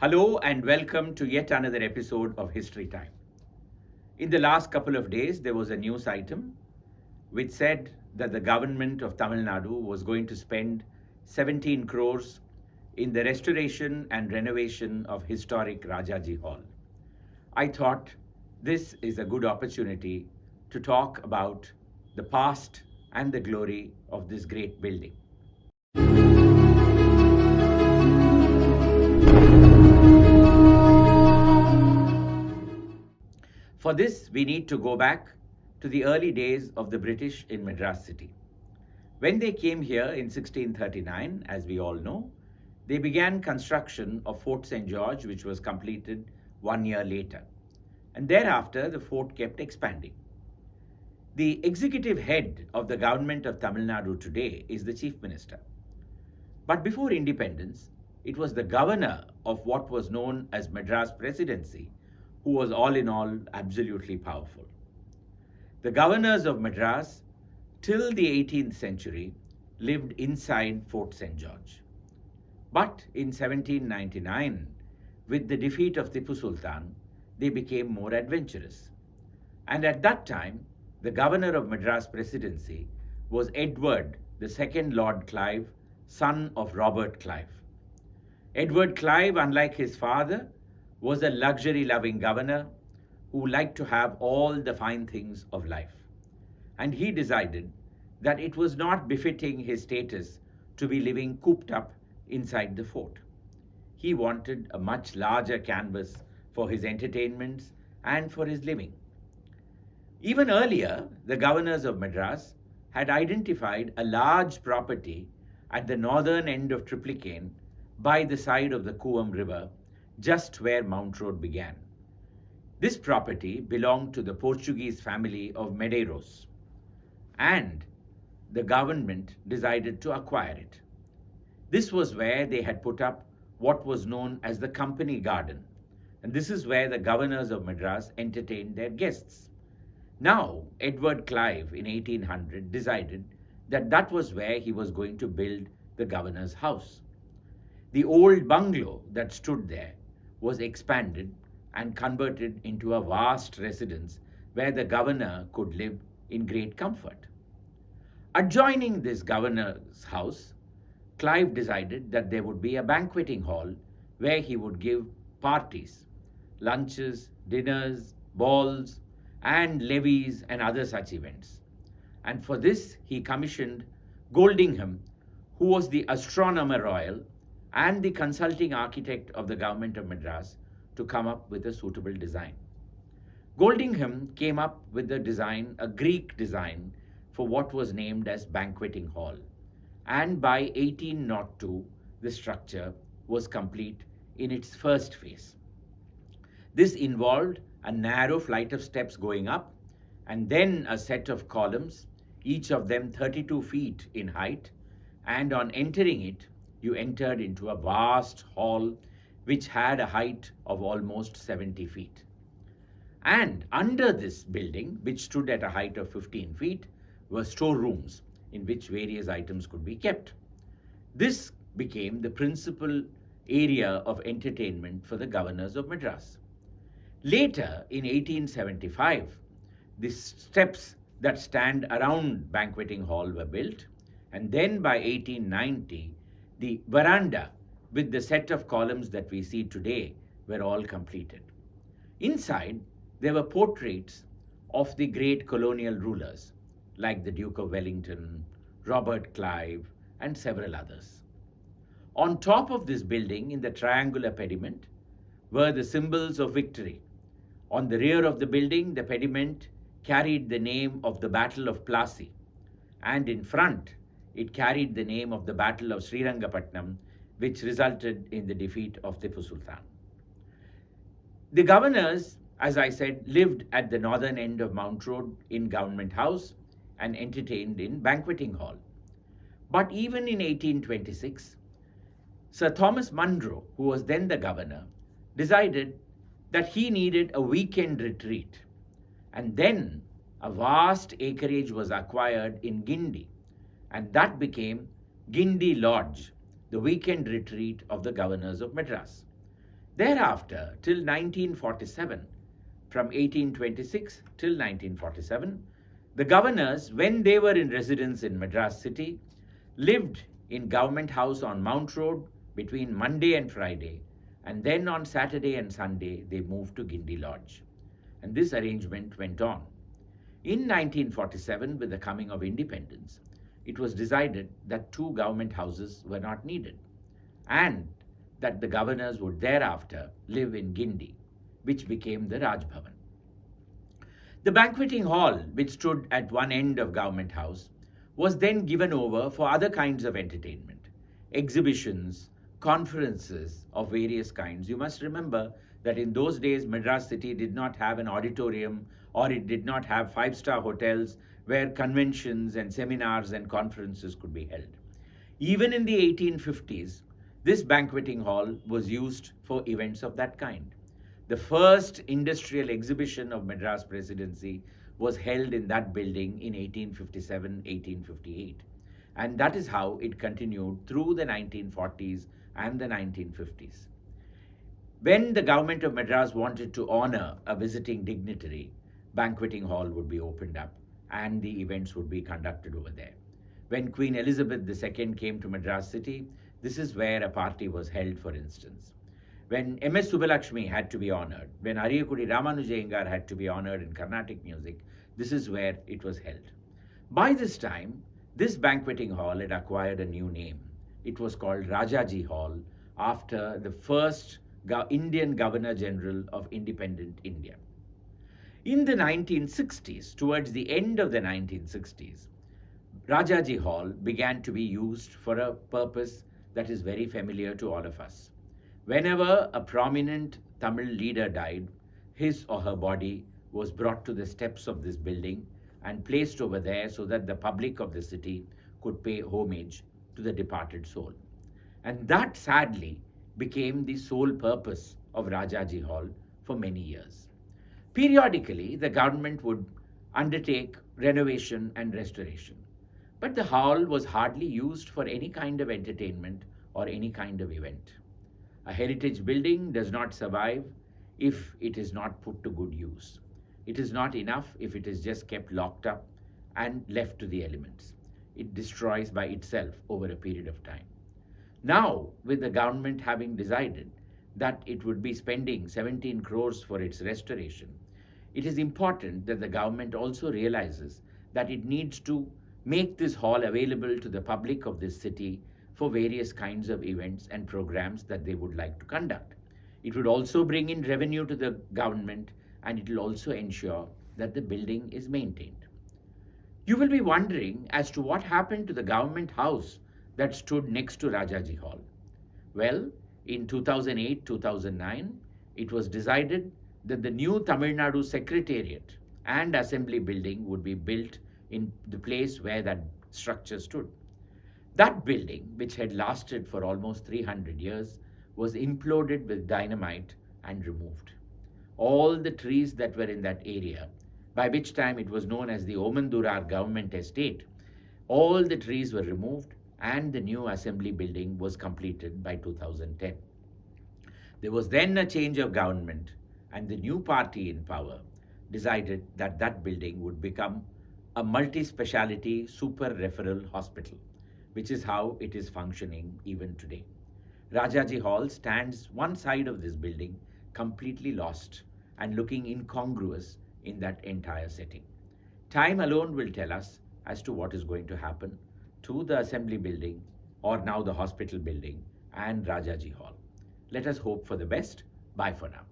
Hello and welcome to yet another episode of History Time. In the last couple of days, there was a news item which said that the government of Tamil Nadu was going to spend 17 crores in the restoration and renovation of historic Rajaji Hall. I thought this is a good opportunity to talk about the past and the glory of this great building. For this, we need to go back to the early days of the British in Madras city. When they came here in 1639, as we all know, they began construction of Fort St. George, which was completed 1 year later. And thereafter, the fort kept expanding. The executive head of the government of Tamil Nadu today is the Chief Minister. But before independence, it was the governor of what was known as Madras Presidency who was all in all absolutely powerful. The governors of Madras till the 18th century lived inside Fort St. George. But in 1799, with the defeat of Tipu Sultan, they became more adventurous. And at that time, the governor of Madras Presidency was Edward, the second Lord Clive, son of Robert Clive. Edward Clive, unlike his father, was a luxury-loving governor who liked to have all the fine things of life. And he decided that it was not befitting his status to be living cooped up inside the fort. He wanted a much larger canvas for his entertainments and for his living. Even earlier, the governors of Madras had identified a large property at the northern end of Triplicane by the side of the Coom River, just where Mount Road began. This property belonged to the Portuguese family of Medeiros, and the government decided to acquire it. This was where they had put up what was known as the Company Garden, and this is where the governors of Madras entertained their guests. Now, Edward Clive in 1800 decided that that was where he was going to build the governor's house. The old bungalow that stood there was expanded and converted into a vast residence where the governor could live in great comfort. Adjoining this governor's house, Clive decided that there would be a banqueting hall where he would give parties, lunches, dinners, balls, and levees and other such events. And for this, he commissioned Goldingham, who was the astronomer royal and the consulting architect of the government of Madras, to come up with a suitable design. Goldingham came up with the design, a Greek design, for what was named as Banqueting Hall. And by 1802, the structure was complete in its first phase. This involved a narrow flight of steps going up, and then a set of columns, each of them 32 feet in height, and on entering it, you entered into a vast hall which had a height of almost 70 feet. And under this building, which stood at a height of 15 feet, were storerooms in which various items could be kept. This became the principal area of entertainment for the governors of Madras. Later, in 1875, the steps that stand around Banqueting Hall were built, and then by 1890, the veranda with the set of columns that we see today were all completed. Inside, there were portraits of the great colonial rulers like the Duke of Wellington, Robert Clive, and several others. On top of this building, in the triangular pediment, were the symbols of victory. On the rear of the building, the pediment carried the name of the Battle of Plassey, and in front, it carried the name of the Battle of Srirangapatnam, which resulted in the defeat of Tipu Sultan. The governors, as I said, lived at the northern end of Mount Road in Government House and entertained in Banqueting Hall. But even in 1826, Sir Thomas Munro, who was then the governor, decided that he needed a weekend retreat. And then a vast acreage was acquired in Guindy, and that became Guindy Lodge, the weekend retreat of the governors of Madras. Thereafter, till 1947, from 1826 till 1947, the governors, when they were in residence in Madras city, lived in Government House on Mount Road between Monday and Friday, and then on Saturday and Sunday they moved to Guindy Lodge. And this arrangement went on. In 1947, with the coming of independence, it was decided that two government houses were not needed, and that the governors would thereafter live in Guindy, which became the Raj Bhavan. The banqueting hall, which stood at one end of Government House, was then given over for other kinds of entertainment, exhibitions, conferences of various kinds. You must remember that in those days, Madras city did not have an auditorium, or it did not have five-star hotels where conventions and seminars and conferences could be held. Even in the 1850s, this banqueting hall was used for events of that kind. The first industrial exhibition of Madras Presidency was held in that building in 1857-1858. And that is how it continued through the 1940s and the 1950s. When the government of Madras wanted to honor a visiting dignitary, banqueting hall would be opened up and the events would be conducted over there. When Queen Elizabeth II came to Madras city, this is where a party was held, for instance. When M.S. Subbulakshmi had to be honored, when Ariyakudi Ramanuja Iyengar had to be honored in Carnatic music, this is where it was held. By this time, this banqueting hall had acquired a new name. It was called Rajaji Hall, after the first Indian Governor General of independent India. In the 1960s, towards the end of the 1960s, Rajaji Hall began to be used for a purpose that is very familiar to all of us. Whenever a prominent Tamil leader died, his or her body was brought to the steps of this building and placed over there so that the public of the city could pay homage to the departed soul. And that sadly became the sole purpose of Rajaji Hall for many years. Periodically, the government would undertake renovation and restoration, but the hall was hardly used for any kind of entertainment or any kind of event. A heritage building does not survive if it is not put to good use. It is not enough if it is just kept locked up and left to the elements. It destroys by itself over a period of time. Now, with the government having decided that it would be spending 17 crores for its restoration, it is important that the government also realizes that it needs to make this hall available to the public of this city for various kinds of events and programs that they would like to conduct. It would also bring in revenue to the government, and it will also ensure that the building is maintained. You will be wondering as to what happened to the government house that stood next to Rajaji Hall. Well, in 2008-2009, it was decided that the new Tamil Nadu Secretariat and Assembly building would be built in the place where that structure stood. That building, which had lasted for almost 300 years, was imploded with dynamite and removed. All the trees that were in that area, by which time it was known as the Omandurar government estate, all the trees were removed and the new assembly building was completed by 2010. There was then a change of government, and the new party in power decided that that building would become a multi-speciality super referral hospital, which is how it is functioning even today. Rajaji Hall stands one side of this building completely lost and looking incongruous in that entire setting. Time alone will tell us as to what is going to happen to the assembly building, or now the hospital building, and Rajaji Hall. Let us hope for the best. Bye for now.